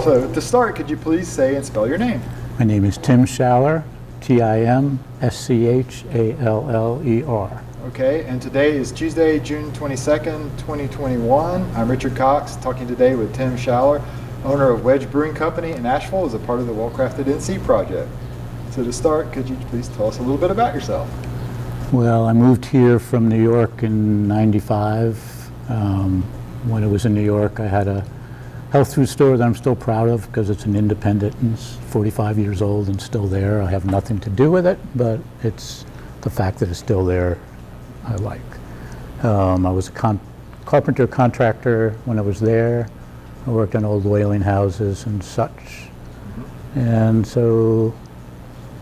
So to start, could you please say and spell your name? My name is Tim Schaller, Timschaller. Okay, and today is Tuesday, June 22nd, 2021. I'm Richard Cox, talking today with Tim Schaller, owner of Wedge Brewing Company in Asheville, as a part of the Well-Crafted NC project. So to start, could you please tell us a little bit about yourself? Well, I moved here from New York in '95. When I was in New York, I had a health food store that I'm still proud of because it's an independent and it's 45 years old and still there. I have nothing to do with it, but it's the fact that it's still there I like. I was a carpenter contractor when I was there. I worked on old whaling houses and such. And so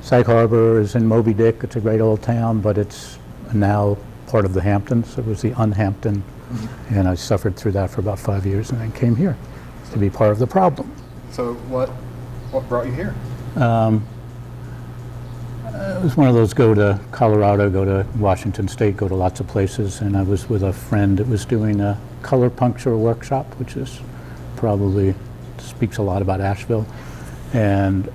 Sag Harbor is in Moby Dick. It's a great old town, but it's now part of the Hamptons. It was the unhampton, and I suffered through that for about 5 years and then came here to be part of the problem. So what brought you here? It was one of those go to Colorado, go to Washington State, go to lots of places, and I was with a friend that was doing a color puncture workshop, which is probably speaks a lot about Asheville. And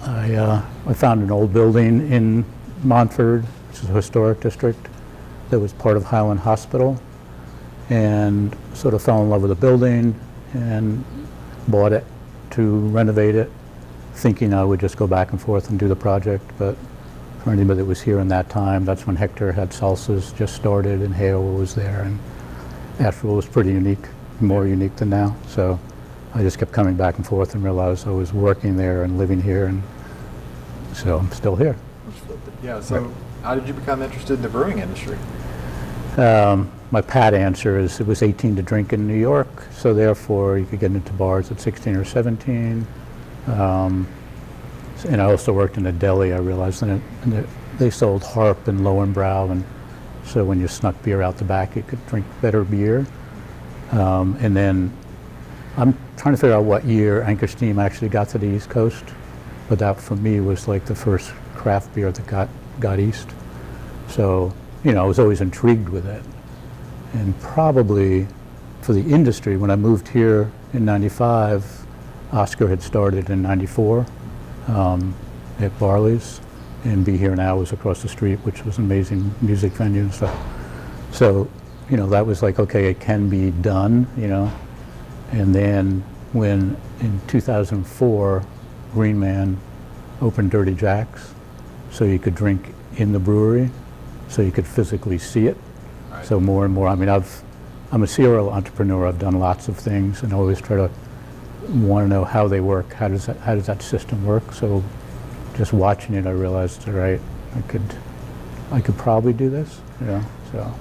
I found an old building in Montford, which is a historic district, that was part of Highland Hospital, and sort of fell in love with the building and bought it to renovate it, thinking I would just go back and forth and do the project. But for anybody that was here in that time, that's when Hector had salsas just started and Hale was there, and Asheville was pretty unique, more unique than now. So I just kept coming back and forth and realized I was working there and living here, and so I'm still here. Yeah, so how did you become interested in the brewing industry? My pat answer is it was 18 to drink in New York, so therefore you could get into bars at 16 or 17. And I also worked in a deli. I realized that they sold Harp and Lowenbrau, and so when you snuck beer out the back, you could drink better beer. And then I'm trying to figure out what year Anchor Steam actually got to the East Coast, but that for me was like the first craft beer that got east. So, you know, I was always intrigued with it. And probably for the industry, when I moved here in '95, Oscar had started in '94 at Barley's, and Be Here Now was across the street, which was an amazing music venue and stuff. So, you know, that was like, okay, it can be done, you know. And then when in 2004, Green Man opened Dirty Jack's, so you could drink in the brewery, so you could physically see it. Right. So more and more, I mean, I'm a serial entrepreneur. I've done lots of things and always try to want to know how they work. How does that system work? So just watching it, I realized, all right, I could probably do this, you know. So.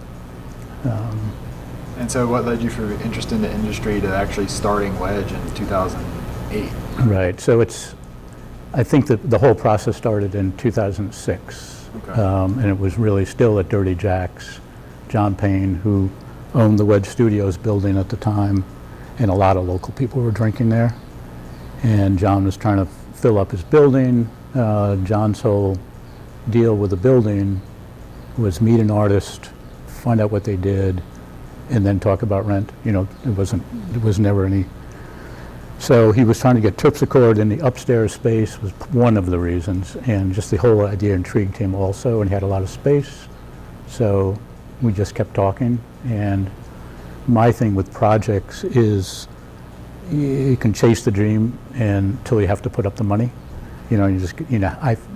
And so what led you from interest in the industry to actually starting Wedge in 2008? Right, so I think that the whole process started in 2006. Okay. And it was really still at Dirty Jack's. John Payne, who owned the Wedge Studios building at the time, and a lot of local people were drinking there. And John was trying to fill up his building. John's whole deal with the building was meet an artist, find out what they did, and then talk about rent. You know, it was never any. So he was trying to get terpsichore in the upstairs space was one of the reasons, and just the whole idea intrigued him also, and he had a lot of space. So we just kept talking, and my thing with projects is you can chase the dream until you have to put up the money. You know,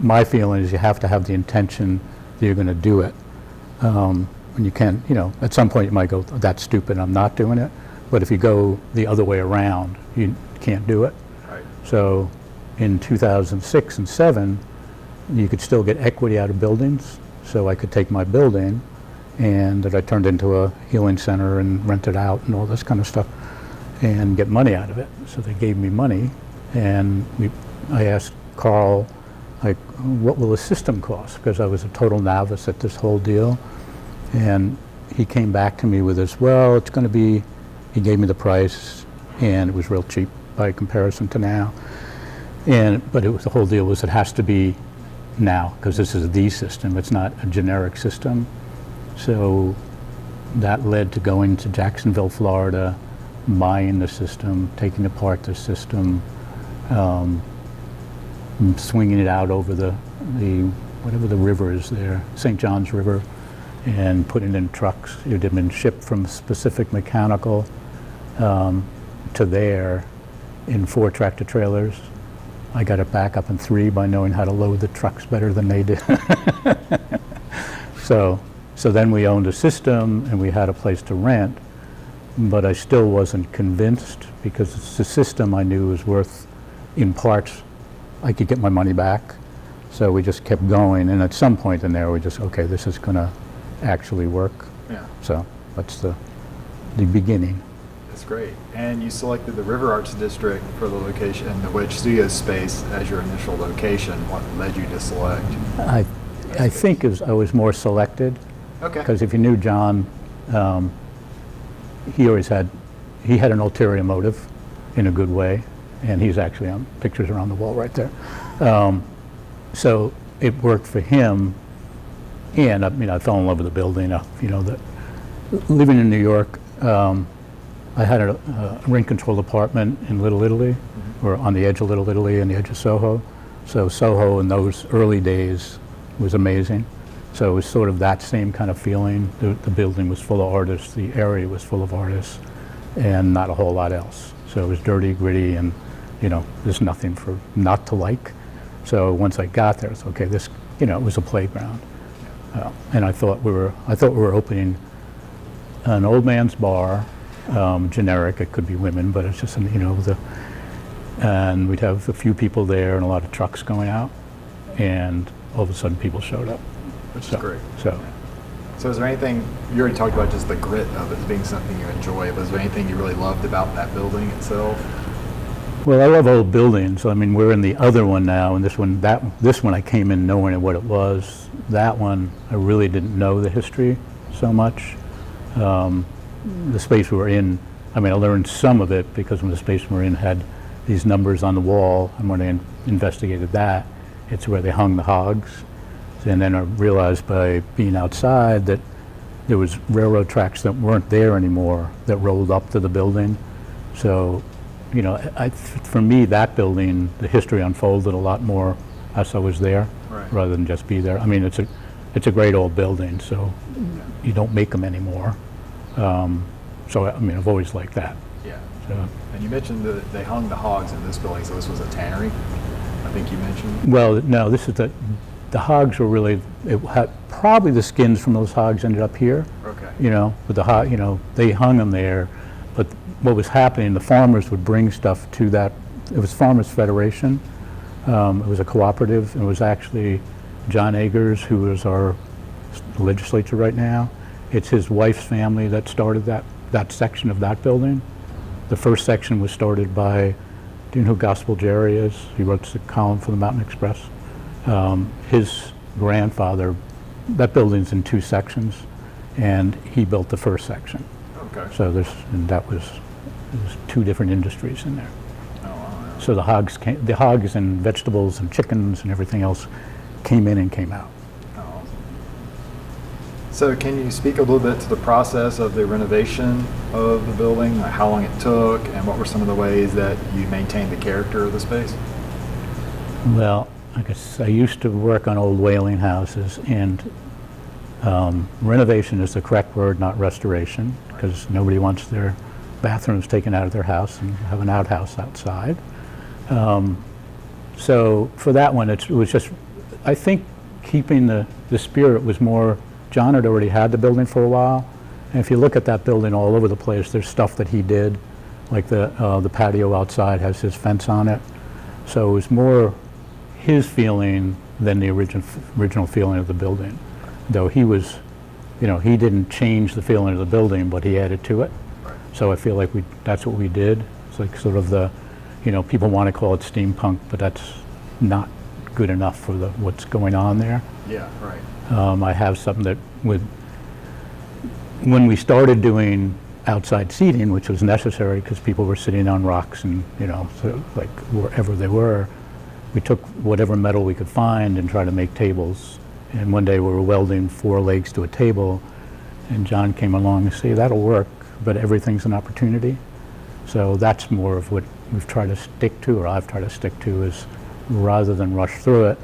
my feeling is you have to have the intention that you're going to do it. And you can't, you know, at some point you might go, that's stupid, I'm not doing it. But if you go the other way around, you can't do it. Right. So in 2006 and 7, you could still get equity out of buildings. So I could take my building and that I turned into a healing center and rent it out and all this kind of stuff and get money out of it. So they gave me money, and I asked Carl, like, what will the system cost? Because I was a total novice at this whole deal. And he came back to me with this, well, it's going to be, he gave me the price, and it was real cheap by comparison to now. But the whole deal was it has to be now, because this is the system, it's not a generic system. So that led to going to Jacksonville, Florida, buying the system, taking apart the system, swinging it out over the whatever the river is there, St. John's River, and putting it in trucks. It had been shipped from Specific Mechanical to there in 4 tractor trailers. I got it back up in 3 by knowing how to load the trucks better than they did. So then we owned a system and we had a place to rent, but I still wasn't convinced because the system I knew was worth, in parts, I could get my money back. So we just kept going, and at some point in there we just, okay, this is gonna actually work. Yeah. So that's the beginning. That's great. And you selected the River Arts District for the location and the Wedge Studios space as your initial location. What led you to select? I think I was more selected. Okay. Because if you knew John, he had an ulterior motive in a good way, and he's actually on pictures around the wall right there. So it worked for him, and I mean, I fell in love with the building. Living in New York, I had a rent-controlled apartment in Little Italy, or on the edge of Little Italy, on the edge of Soho. So Soho in those early days was amazing. So it was sort of that same kind of feeling. The building was full of artists, the area was full of artists, and not a whole lot else. So it was dirty, gritty, and there's nothing for not to like. So once I got there, it's okay. This, it was a playground, and I thought we were opening an old man's bar, generic. It could be women, but it's just and we'd have a few people there and a lot of trucks going out, and all of a sudden people showed up. Which is great. So is there anything, you already talked about just the grit of it being something you enjoy, but is there anything you really loved about that building itself? Well, I love old buildings. I mean, we're in the other one now, and this one I came in knowing what it was. That one, I really didn't know the history so much. The space we were in, I mean, I learned some of it because when the space we were in had these numbers on the wall, and when I investigated that, it's where they hung the hogs. And then I realized by being outside that there was railroad tracks that weren't there anymore that rolled up to the building. So, for me, that building, the history unfolded a lot more as I was there, right, rather than just be there. I mean, it's a great old building, so you don't make them anymore. So, I mean, I've always liked that. Yeah. So. And you mentioned that they hung the hogs in this building, so this was a tannery, I think you mentioned? Well, no, this is the hogs were really, probably the skins from those hogs ended up here. Okay. But they hung them there. But what was happening, the farmers would bring stuff to that. It was Farmers Federation. It was a cooperative. It was actually John Agers, who is our legislature right now. It's his wife's family that started that section of that building. The first section was started by, do you know who Gospel Jerry is? He wrote the column for the Mountain Express. His grandfather, that building's in 2 sections, and he built the first section. Okay. So there's 2 different industries in there. Oh, wow. So the hogs and vegetables and chickens and everything else came in and came out. Oh, awesome. So can you speak a little bit to the process of the renovation of the building, like how long it took, and what were some of the ways that you maintained the character of the space? Well, I guess I used to work on old whaling houses, and renovation is the correct word, not restoration, because nobody wants their bathrooms taken out of their house and have an outhouse outside. So for that one, it was just, I think keeping the spirit was more, John had already had the building for a while, and if you look at that building all over the place, there's stuff that he did, like the patio outside has his fence on it. So it was more his feeling than the original feeling of the building. Though he was, he didn't change the feeling of the building, but he added to it. Right. So I feel like that's what we did. It's like sort of the, people want to call it steampunk, but that's not good enough for what's going on there. Yeah, right. I have something that when we started doing outside seating, which was necessary because people were sitting on rocks and, so like wherever they were, we took whatever metal we could find and tried to make tables. And one day we were welding 4 legs to a table, and John came along and said, that'll work, but everything's an opportunity. So that's more of what we've tried to stick to, or I've tried to stick to, is rather than rush through it,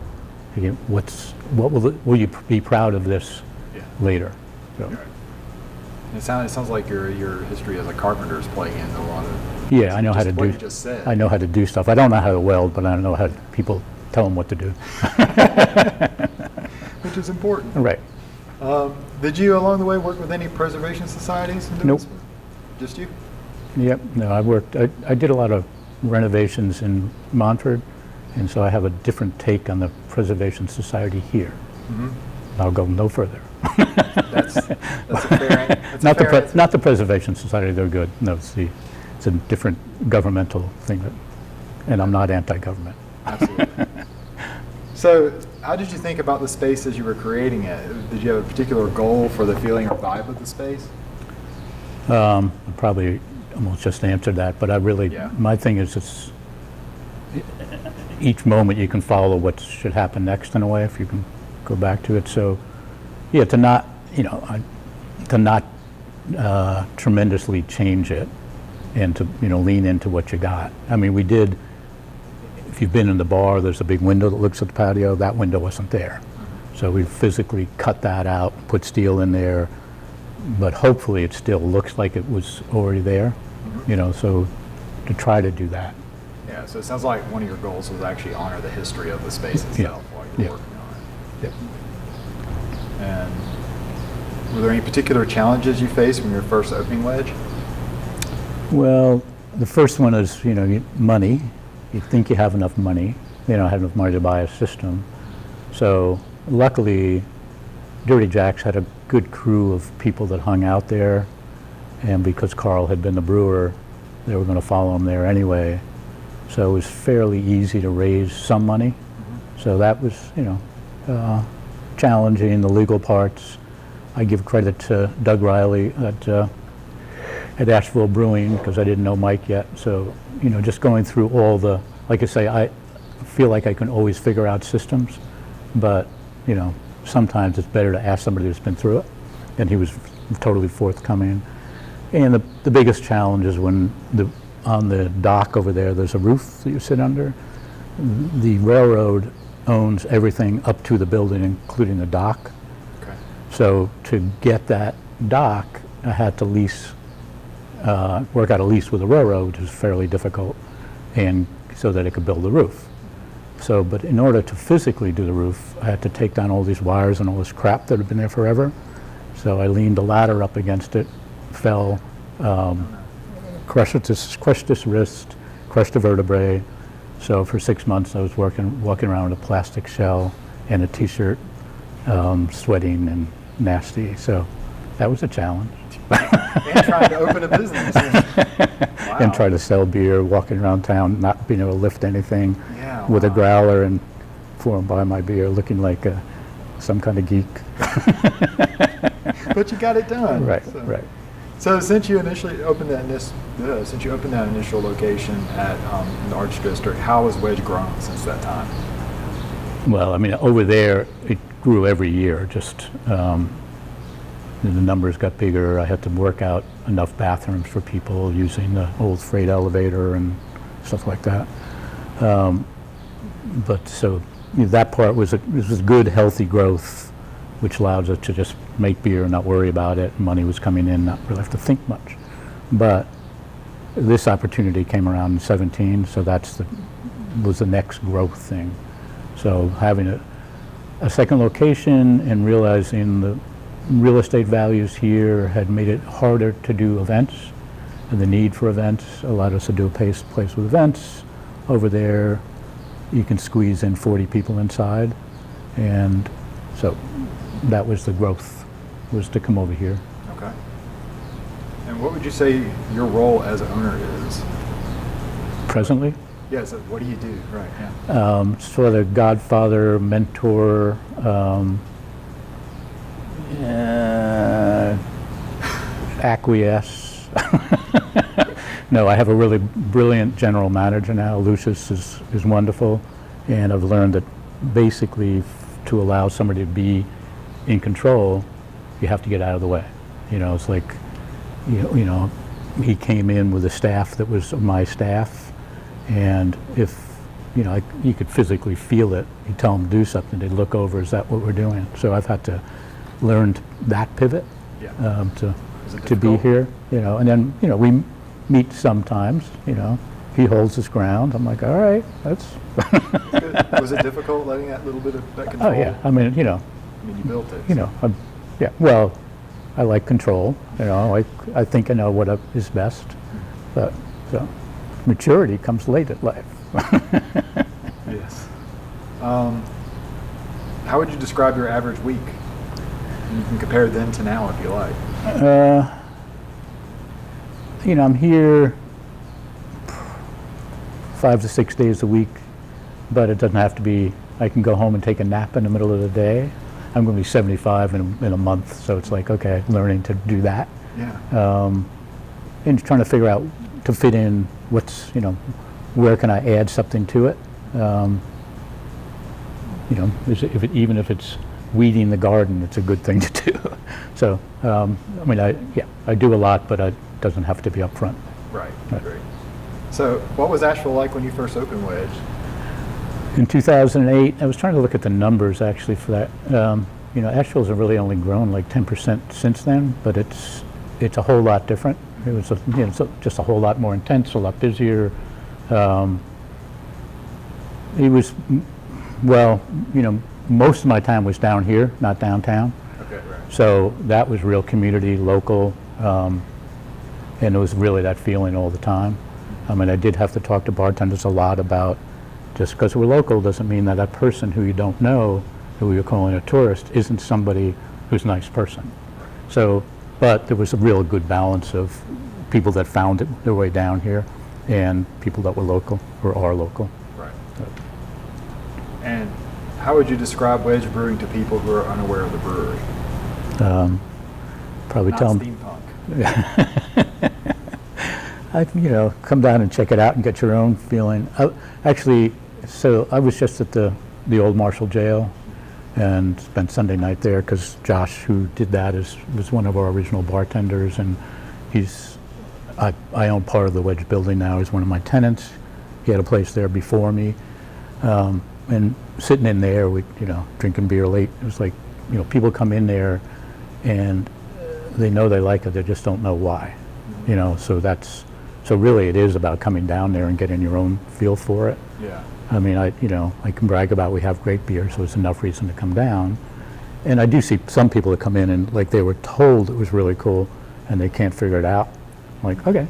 will you be proud of this later? So. Right. It sounds like your history as a carpenter is playing into a lot of. Yeah, I know how to what do. You just said. I know how to do stuff. I don't know how to weld, but I know how people tell them what to do. Which is important. Right. Did you, along the way, work with any preservation societies? Nope. Just you? Yep. No, I did a lot of renovations in Montford, and so I have a different take on the Preservation Society here. Mm-hmm. I'll go no further. That's a fair Not the Preservation Society, they're good. No, it's a different governmental thing, and I'm not anti-government. Absolutely. So, how did you think about the space as you were creating it? Did you have a particular goal for the feeling or vibe of the space? I probably almost just answered that, but my thing is each moment you can follow what should happen next in a way, if you can go back to it. So, yeah, to not tremendously change it, and to lean into what you got. I mean, we did. If you've been in the bar, there's a big window that looks at the patio. That window wasn't there, so we physically cut that out, put steel in there. But hopefully, it still looks like it was already there. So to try to do that. Yeah. So it sounds like one of your goals was actually honor the history of the space itself while you're working on it. Yep. And were there any particular challenges you faced when you were first opening Wedge? Well, the first one is, money. You think you have enough money. You don't have enough money to buy a system. So luckily, Dirty Jack's had a good crew of people that hung out there. And because Carl had been the brewer, they were going to follow him there anyway. So it was fairly easy to raise some money. Mm-hmm. So that was, challenging, the legal parts. I give credit to Doug Riley at Asheville Brewing, because I didn't know Mike yet. So, just going through all like I say, I feel like I can always figure out systems, but, sometimes it's better to ask somebody who's been through it, and he was totally forthcoming. And the biggest challenge is when on the dock over there's a roof that you sit under. The railroad owns everything up to the building, including the dock. Okay. So to get that dock, I had to work out a lease with the railroad, which was fairly difficult, and so that it could build the roof. So, but in order to physically do the roof, I had to take down all these wires and all this crap that had been there forever. So I leaned a ladder up against it, fell, crushed this wrist, crushed a vertebrae. So for 6 months I was walking around with a plastic shell and a t-shirt, sweating and nasty. So that was a challenge. And trying to open a business. Wow. And try to sell beer, walking around town, not being able to lift anything, with a growler and pour and buy my beer, looking like some kind of geek. But you got it done. Right, so. Right. So since you initially opened that initial location in the Arch District, how has Wedge grown since that time? Well, I mean, over there it grew every year. Just the numbers got bigger. I had to work out enough bathrooms for people using the old freight elevator and stuff like that. But so that part was good, healthy growth, which allowed us to just make beer and not worry about it. Money was coming in, not really have to think much. But this opportunity came around in 17, so was the next growth thing. So having a second location and realizing the real estate values here had made it harder to do events, and the need for events allowed us to do a place with events. Over there, you can squeeze in 40 people inside, and so that was the growth, was to come over here. Okay. And what would you say your role as owner is? Presently? Yeah, so what do you do? Right, yeah. Sort of godfather, mentor, acquiesce. No, I have a really brilliant general manager now. Lucius is wonderful, and I've learned that basically to allow somebody to be in control, you have to get out of the way. It's like, he came in with a staff that was my staff, And if, you could physically feel it, you tell them to do something, they'd look over, is that what we're doing? So I've had to learn that pivot Yeah. To be here, and then, we meet sometimes, he holds his ground. I'm like, all right, that's. Was it difficult letting that little bit of that control? Oh, yeah. I mean, you built it. Yeah, well, I like control, I think I know what is best, but, so, maturity comes late at life. Yes. How would you describe your average week? You can compare then to now if you like. I'm here 5 to 6 days a week, but it doesn't have to be, I can go home and take a nap in the middle of the day. I'm going to be 75 in a month, so it's like, okay, learning to do that. Yeah. And trying to figure out to fit in what's, where can I add something to it? Even if it's weeding the garden, it's a good thing to do. So, I do a lot, but it doesn't have to be up front. Right. Great. So, what was Asheville like when you first opened Wedge? In 2008, I was trying to look at the numbers actually for that. Asheville's really only grown like 10% since then, but it's a whole lot different. It was just a whole lot more intense, a lot busier. It was, most of my time was down here, not downtown. Okay, right. So that was real community, local, and it was really that feeling all the time. I mean, I did have to talk to bartenders a lot about, just because we're local doesn't mean that that person who you don't know, who you're calling a tourist, isn't somebody who's a nice person. So, but there was a real good balance of people that found their way down here and people that were local or are local. Right. And how would you describe Wedge Brewing to people who are unaware of the brewery? Probably Not tell them. Steampunk. Come down and check it out and get your own feeling. So I was just at the old Marshall jail and spent Sunday night there because Josh, who did that, was one of our original bartenders, and I own part of the Wedge building now. He's one of my tenants. He had a place there before me, and sitting in there, we drinking beer late. It was like people come in there, and they know they like it. They just don't know why. So really it is about coming down there and getting your own feel for it. Yeah. I mean, I can brag about we have great beer, so it's enough reason to come down. And I do see some people that come in and like they were told it was really cool and they can't figure it out. I'm like, okay,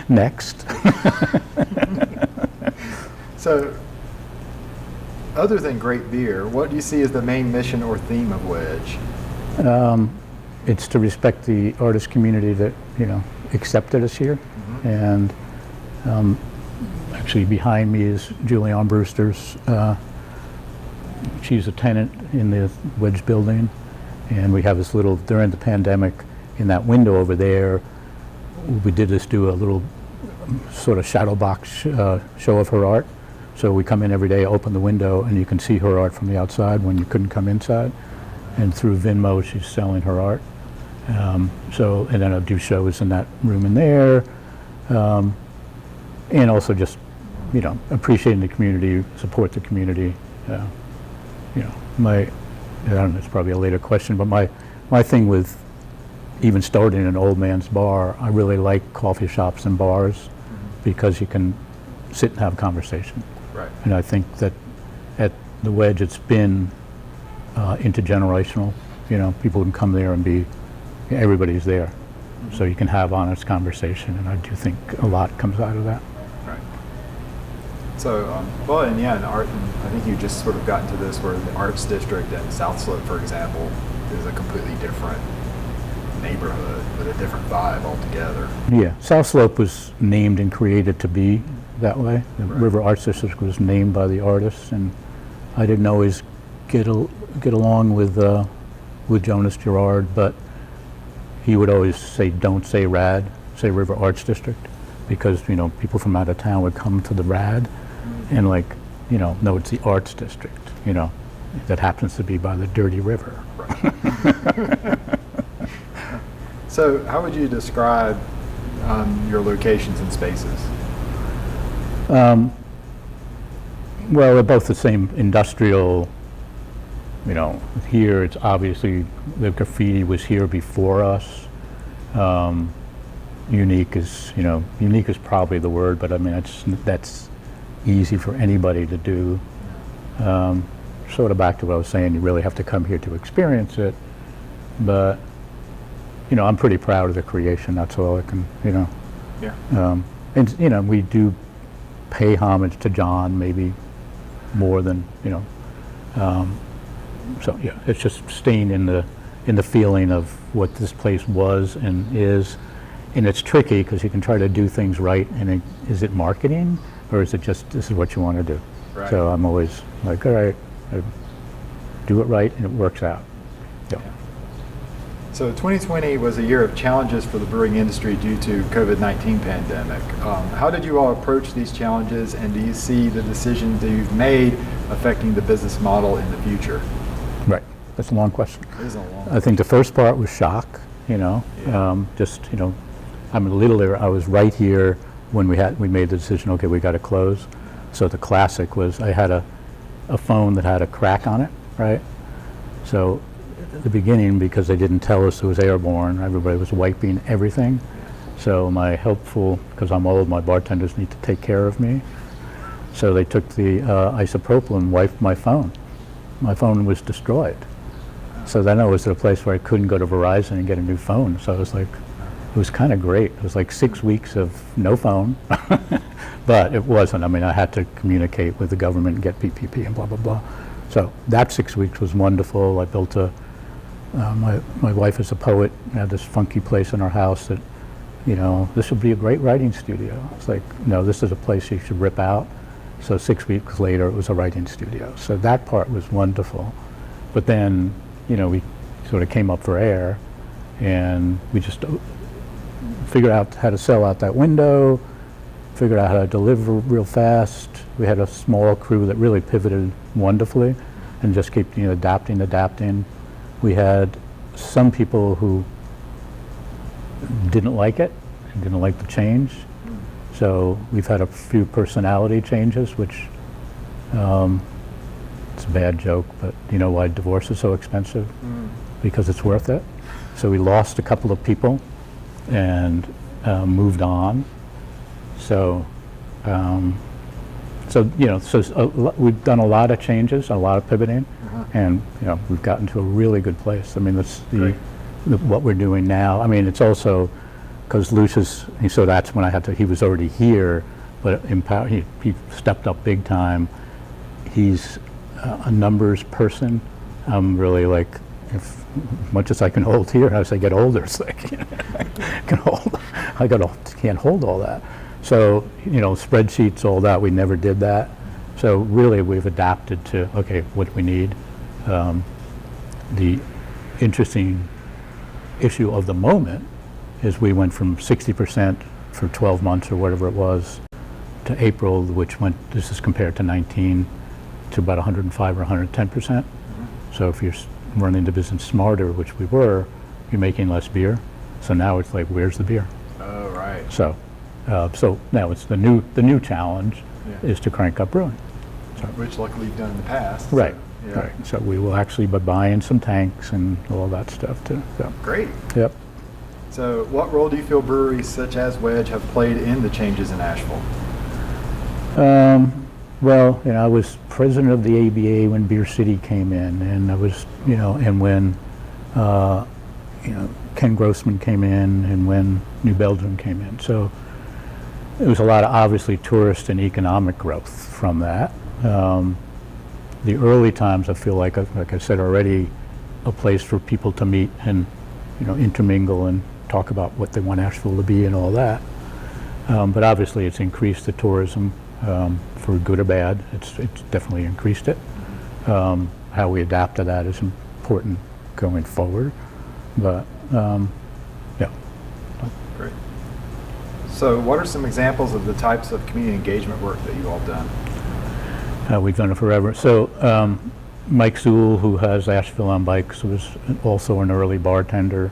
next. So, other than great beer, what do you see as the main mission or theme of Wedge? It's to respect the artist community that accepted us here. And actually behind me is Julianne Brewster's. She's a tenant in the Wedge building, and we have this little, during the pandemic, in that window over there, we did do a little sort of shadow box show of her art. So we come in every day, open the window, and you can see her art from the outside when you couldn't come inside. And through Venmo, she's selling her art. And then I do shows in that room in there. And also just, appreciating the community, support the community. I don't know, it's probably a later question, but my thing with even starting an old man's bar, I really like coffee shops and bars because you can sit and have a conversation. Right. And I think that at the Wedge, it's been intergenerational. People can come there and everybody's there. So you can have honest conversation, and I do think a lot comes out of that. Right. So, in art, and I think you just sort of got into this where the Arts District and South Slope, for example, is a completely different neighborhood with a different vibe altogether. Yeah, South Slope was named and created to be that way. The River Arts District was named by the artists, and I didn't always get along with Jonas Gerard, but he would always say, don't say RAD, say River Arts District, because, people from out of town would come to the RAD and no, it's the Arts District, that happens to be by the dirty river. Right. So how would you describe your locations and spaces? Well, they're both the same industrial, here it's obviously, the graffiti was here before us. Unique is probably the word, but I mean, that's easy for anybody to do. Sort of back to what I was saying, you really have to come here to experience it, but, I'm pretty proud of the creation, that's all I can, Yeah. And, we do pay homage to John, maybe more than, so yeah, it's just staying in the feeling of what this place was and is. And it's tricky because you can try to do things right, and is it marketing or is it just this is what you want to do? Right. So I'm always like, all right, I do it right and it works out. Yeah. So 2020 was a year of challenges for the brewing industry due to COVID-19 pandemic. How did you all approach these challenges, and do you see the decisions that you've made affecting the business model in the future? Right. That's a long question. It is a long I think the first part was shock, Yeah. I was right here when we made the decision, okay, we got to close. So the classic was I had a phone that had a crack on it, right? So at the beginning, because they didn't tell us it was airborne, everybody was wiping everything. So because I'm old, my bartenders need to take care of me. So they took the isopropyl and wiped my phone. My phone was destroyed. So then I was at a place where I couldn't go to Verizon and get a new phone. So I was like, it was kind of great. It was like 6 weeks of no phone, but it wasn't. I mean, I had to communicate with the government and get PPP and blah, blah, blah. So that 6 weeks was wonderful. I built my wife is a poet, had this funky place in our house that, this would be a great writing studio. It's like, no, this is a place you should rip out. So 6 weeks later, it was a writing studio. So that part was wonderful. But then, we sort of came up for air, and we just figured out how to sell out that window, figured out how to deliver real fast. We had a small crew that really pivoted wonderfully and just kept adapting. We had some people who didn't like it, didn't like the change. So we've had a few personality changes, which it's a bad joke, but you know why divorce is so expensive? Because it's worth it. So we lost a couple of people and moved on. So, we've done a lot of changes, a lot of pivoting, and we've gotten to a really good place. I mean, that's what we're doing now. I mean, it's also because Lucius, so that's when he was already here, but he stepped up big time. He's a numbers person. I'm really like, as much as I can hold here, as I get older, it's like, can't hold all that. So, spreadsheets, all that, we never did that. So really we've adapted to, okay, what we need. The interesting issue of the moment is we went from 60% for 12 months or whatever it was to April, this is compared to 19, to about 105 or 110%. So if you're running the business smarter, which we were, you're making less beer. So now it's like, where's the beer? Oh, right. So now it's the new challenge is to crank up brewing. So, which luckily you've done in the past. Right. So, yeah. Right. So we will actually be buying some tanks and all that stuff too. So. Great. Yep. So what role do you feel breweries such as Wedge have played in the changes in Asheville? Well, I was president of the ABA when Beer City came in, and I was, and when, Ken Grossman came in, and when New Belgium came in. So there was a lot of obviously tourist and economic growth from that. The early times, I feel like I said already, a place for people to meet and, intermingle and talk about what they want Asheville to be and all that. But obviously, it's increased the tourism. For good or bad, it's definitely increased it. How we adapt to that is important going forward, but yeah. Great. So what are some examples of the types of community engagement work that you all done? We've done it forever. So Mike Sewell, who has Asheville on Bikes, was also an early bartender.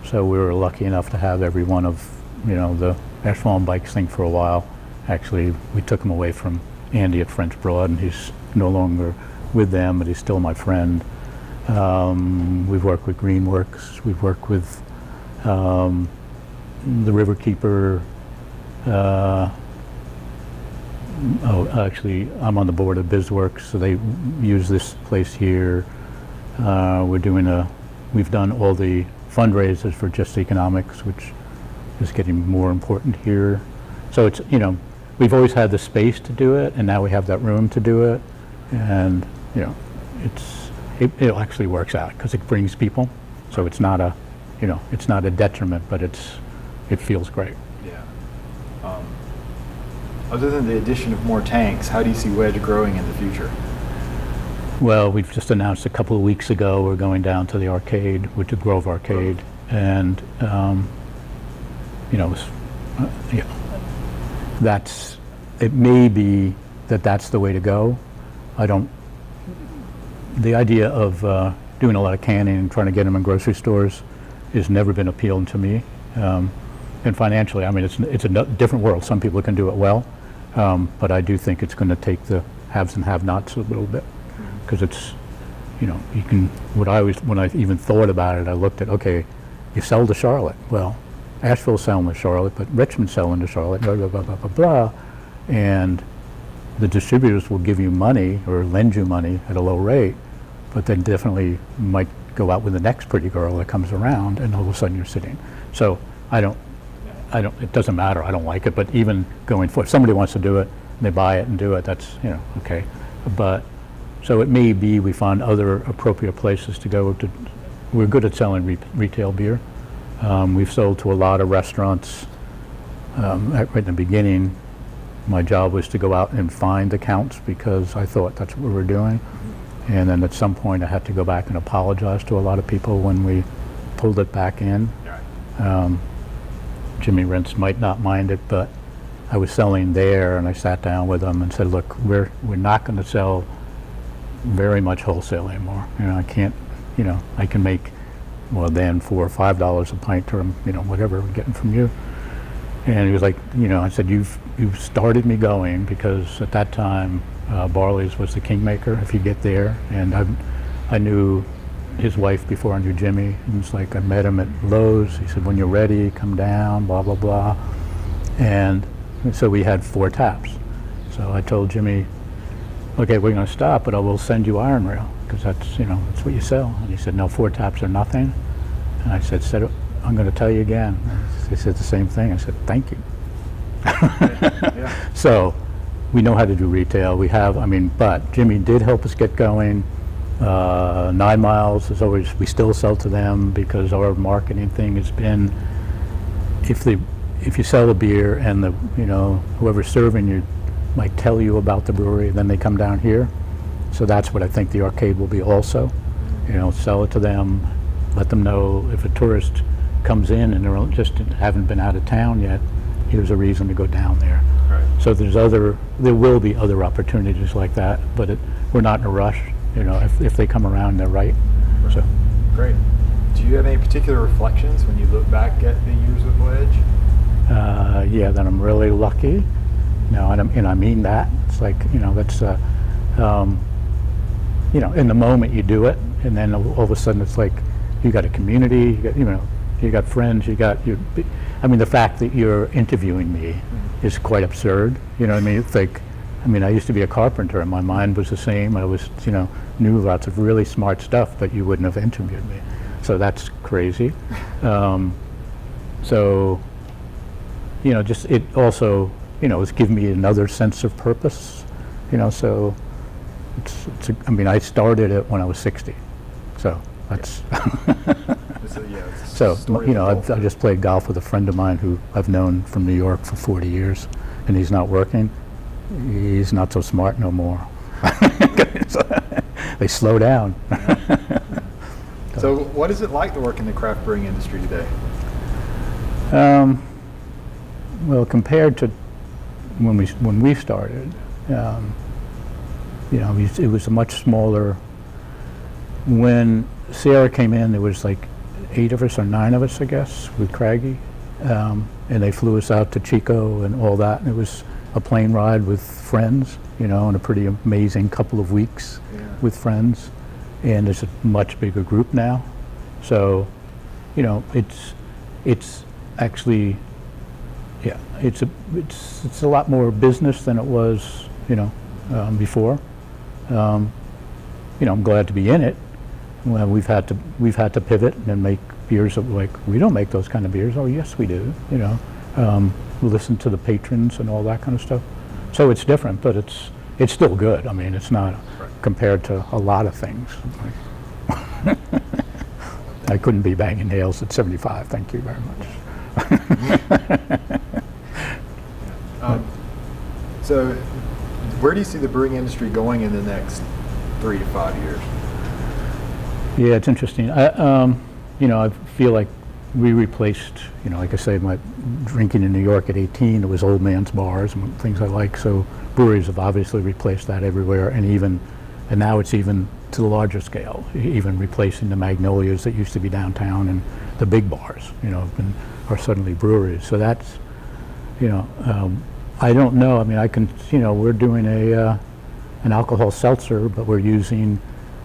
So we were lucky enough to have every one of, the Asheville on Bikes thing for a while. Actually, we took him away from Andy at French Broad, and he's no longer with them, but he's still my friend. We've worked with Greenworks. We've worked with the Riverkeeper. Actually, I'm on the board of BizWorks, so they use this place here. We've done all the fundraisers for Just Economics, which is getting more important here. So it's, we've always had the space to do it, and now we have that room to do it. And, it actually works out because it brings people. So it's not a, it's not a detriment, but it feels great. Yeah. Other than the addition of more tanks, how do you see Wedge growing in the future? Well, we've just announced a couple of weeks ago we're going down to the arcade, with the Grove Arcade, and it may be that's the way to go. The idea of doing a lot of canning and trying to get them in grocery stores has never been appealing to me. And financially, I mean, it's a different world. Some people can do it well, but I do think it's going to take the haves and have-nots a little bit, because it's, when I even thought about it, I looked at, okay, you sell to Charlotte. Well, Asheville's selling to Charlotte, but Richmond's selling to Charlotte, blah, blah, blah, blah, blah, blah. And the distributors will give you money or lend you money at a low rate, but then definitely might go out with the next pretty girl that comes around, and all of a sudden you're sitting. So it doesn't matter, I don't like it, but even going forward, if somebody wants to do it, and they buy it and do it, that's, okay. But, so it may be we find other appropriate places to go to. We're good at selling retail beer. We've sold to a lot of restaurants. Right in the beginning, my job was to go out and find accounts because I thought that's what we were doing. And then at some point I had to go back and apologize to a lot of people when we pulled it back in. Jimmy Rentz might not mind it, but I was selling there, and I sat down with them and said, look, we're not going to sell very much wholesale anymore. I can't, I can make, well, then $4 or $5 a pint, or whatever we're getting from you. And he was like, I said, you've started me going, because at that time Barley's was the kingmaker if you get there, and I knew his wife before I knew Jimmy. And it's like, I met him at Lowe's. He said, when you're ready, come down, blah, blah, blah. And so we had 4 taps. So I told Jimmy, okay, we're going to stop, but I will send you iron rail, because that's, that's what you sell. And he said, no, 4 taps are nothing. And I said, I'm going to tell you again. He said the same thing. I said, thank you. Yeah. So we know how to do retail. We have, but Jimmy did help us get going. 9 Miles is always, we still sell to them, because our marketing thing has been, if you sell a beer and whoever's serving you might tell you about the brewery, then they come down here. So that's what I think the arcade will be also. Sell it to them, let them know if a tourist comes in and they just haven't been out of town yet, here's a reason to go down there. Right. So there will be other opportunities like that, but we're not in a rush. If they come around, they're right. So. Great. Do you have any particular reflections when you look back at the years with Wedge? Yeah, that I'm really lucky. And I mean that. It's like, that's, in the moment you do it, and then all of a sudden it's like, you got a community, you got friends, the fact that you're interviewing me is quite absurd. It's like, I used to be a carpenter, and my mind was the same. I was, knew lots of really smart stuff, but you wouldn't have interviewed me. So that's crazy. So, just, it also, it's given me another sense of purpose, so I started it when I was 60. So that's, so, I just played golf with a friend of mine who I've known from New York for 40 years, and he's not working. He's not so smart no more. They slow down. So what is it like to work in the craft brewing industry today? Well, compared to when we started, it was a much smaller. When Sierra came in, there was like 8 of us or 9 of us, I guess, with Craggy, and they flew us out to Chico and all that. And a plane ride with friends, and a pretty amazing couple of weeks with friends. And it's a much bigger group now. So, it's actually, it's a lot more business than it was, before. I'm glad to be in it. Well, we've had to pivot and make beers that we don't make those kind of beers. Oh, yes, we do. We listen to the patrons and all that kind of stuff. So it's different, but it's still good. I mean, it's not compared to a lot of things. I couldn't be banging nails at 75. Thank you very much. So, where do you see the brewing industry going in the next 3 to 5 years? Yeah, it's interesting. I feel like we replaced, like I say, my drinking in New York at 18, it was old man's bars and things I like. So breweries have obviously replaced that everywhere, and now it's even to the larger scale, even replacing the Magnolias that used to be downtown and the big bars, are suddenly breweries. So that's, I don't know. I mean, I can, we're doing an alcohol seltzer, but we're using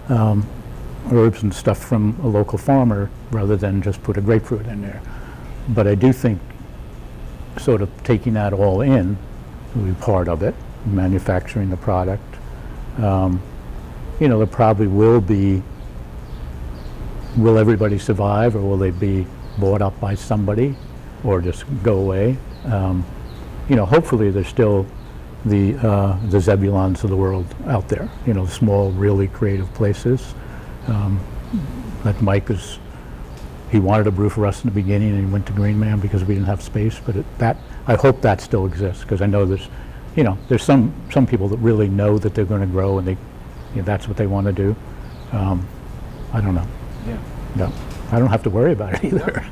herbs and stuff from a local farmer rather than just put a grapefruit in there. But I do think sort of taking that all in will be part of it, manufacturing the product. There probably will everybody survive, or will they be bought up by somebody or just go away? Hopefully there's still the Zebulons of the world out there, small, really creative places. That Mike he wanted to brew for us in the beginning, and he went to Green Man because we didn't have space. But I hope that still exists, because I know there's some people that really know that they're going to grow, and that's what they want to do. I don't know. Yeah. No, I don't have to worry about it either.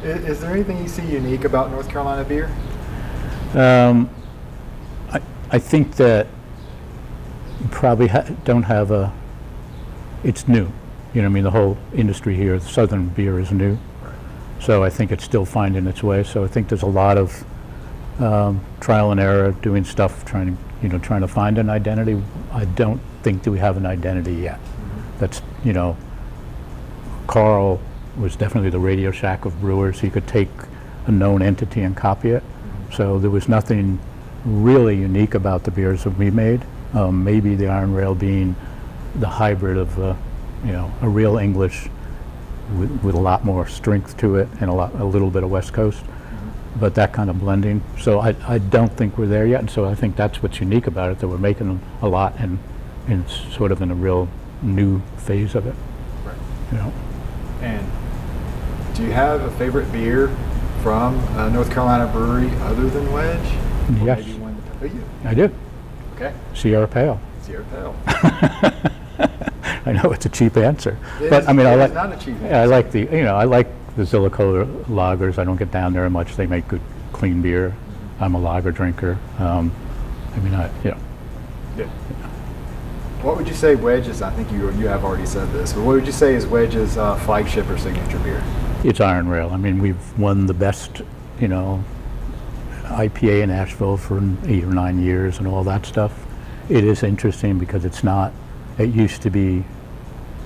Is there anything you see unique about North Carolina beer? I think that you probably don't have it's new. The whole industry here, the Southern beer is new. Right. So I think it's still finding its way. So I think there's a lot of trial and error, doing stuff, trying to find an identity. I don't think that we have an identity yet. Mm-hmm. That's, Carl was definitely the Radio Shack of brewers. He could take a known entity and copy it. Mm-hmm. So there was nothing really unique about the beers that we made. Maybe the Iron Rail being the hybrid of, a real English with a lot more strength to it and a little bit of West Coast, but that kind of blending. So I don't think we're there yet, and so I think that's what's unique about it, that we're making a lot and sort of in a real new phase of it. Right. And do you have a favorite beer from North Carolina brewery other than Wedge? Yes. Maybe one I do. Okay. Sierra Pale. Sierra Pale. I know it's a cheap answer, but I mean, it's not a cheap answer. I like the Zillico lagers. I don't get down there much. They make good, clean beer. Mm-hmm. I'm a lager drinker. Yeah. What would you say Wedge is? I think you have already said this, but what would you say is Wedge's flagship or signature beer? It's Iron Rail. I mean, we've won the best, IPA in Asheville for 8 or 9 years and all that stuff. It is interesting because it's not. It used to be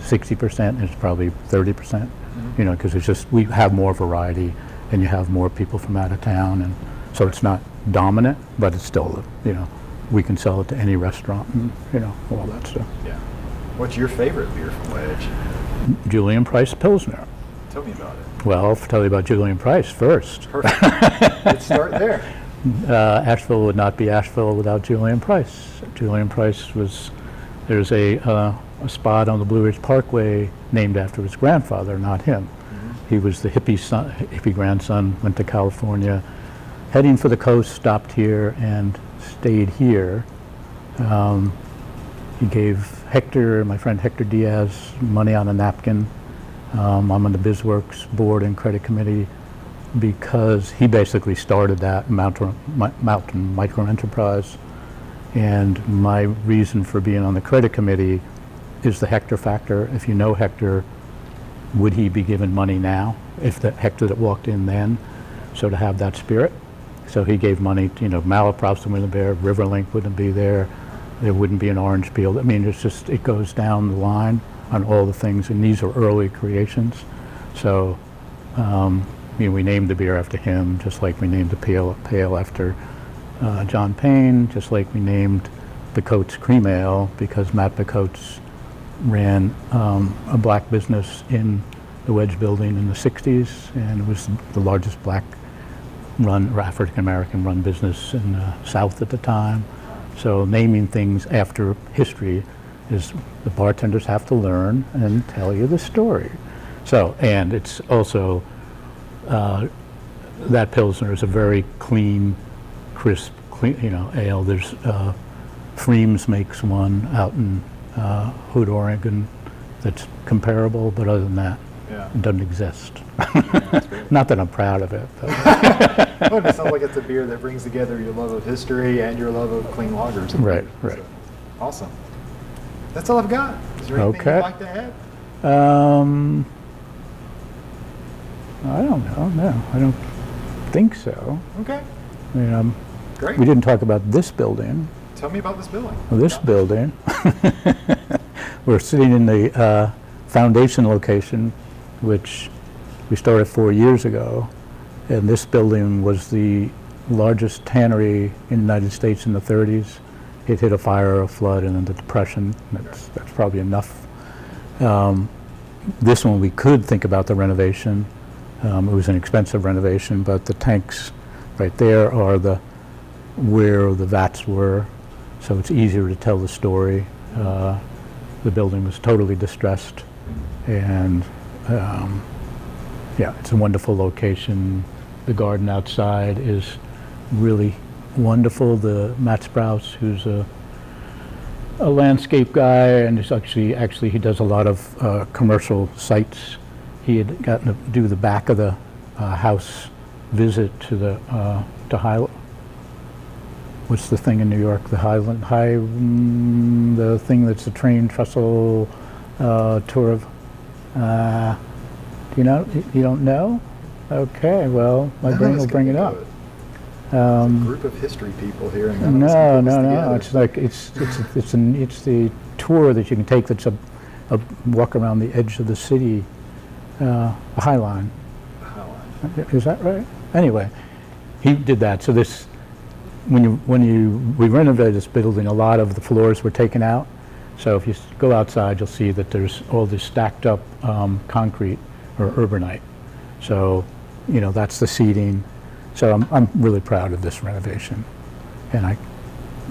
60%. It's probably 30%. Mm-hmm. Because it's just we have more variety, and you have more people from out of town, and so it's not dominant, but it's still we can sell it to any restaurant, and all that stuff. Yeah. What's your favorite beer from Wedge? Julian Price Pilsner. Tell me about it. Well, I'll tell you about Julian Price first. Perfect. Let's start there. Asheville would not be Asheville without Julian Price. Julian Price there's a spot on the Blue Ridge Parkway named after his grandfather, not him. Mm-hmm. He was the hippie grandson, went to California, heading for the coast, stopped here and stayed here. He gave my friend Hector Diaz, money on a napkin. I'm on the BizWorks board and credit committee because he basically started that Mountain Micro Enterprise. And my reason for being on the credit committee is the Hector factor. If you know Hector, would he be given money now if the Hector that walked in then? So to have that spirit, so he gave money, you know, Malaprops wouldn't be there, Riverlink wouldn't be there, there wouldn't be an orange peel. I mean, it's just, it goes down the line on all the things, and these are early creations. So, you know, we named the beer after him, just like we named the pale after John Payne, just like we named Bacote's Cream Ale because Matt Bacote's ran a black business in the Wedge Building in the 60s, and it was the largest black run or African American run business in the South at the time. So naming things after history is the bartenders have to learn and tell you the story. So, and it's also, that Pilsner is a very clean, crisp, you know, ale. There's, Freems makes one out in Hood, Oregon that's comparable, but other than that, it doesn't exist. Not that I'm proud of it. Well, it sounds like it's a beer that brings together your love of history and your love of clean lagers. Right, right. So, awesome. That's all I've got. Is there anything Okay. you'd like to add? I don't know. No, I don't think so. Okay, I mean, great. we didn't talk about this building. Tell me about this building. Well, this building, we're sitting in the foundation location, which we started 4 years ago. And this building was the largest tannery in the United States in the 30s. It hit a fire, a flood, and then the Depression. That's probably enough. This one, we could think about the renovation. It was an expensive renovation, but the tanks right there are where the vats were, so it's easier to tell the story. The building was totally distressed, and yeah, it's a wonderful location. The garden outside is really wonderful. Matt Sprouse, who's a landscape guy, and is actually he does a lot of commercial sites. He had gotten to do the back of the house visit to what's the thing in New York? The the thing that's a train trestle tour of. Do you know? You don't know? Okay, well, my brain will bring it up. It's a group of history people here. And No. It's like it's the tour that you can take. That's a walk around the edge of the city, a High Line. Is that right? Anyway, he did that. So this, we renovated this building, a lot of the floors were taken out. So if you go outside, you'll see that there's all this stacked up concrete or urbanite. So, you know, that's the seating. So I'm really proud of this renovation. And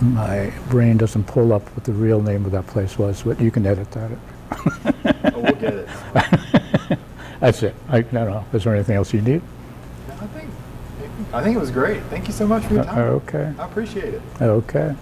my brain doesn't pull up what the real name of that place was, but you can edit that. Oh, we'll get it. That's it. I don't know. Is there anything else you need? No, I think it was great. Thank you so much for your time. Okay. I appreciate it. Okay.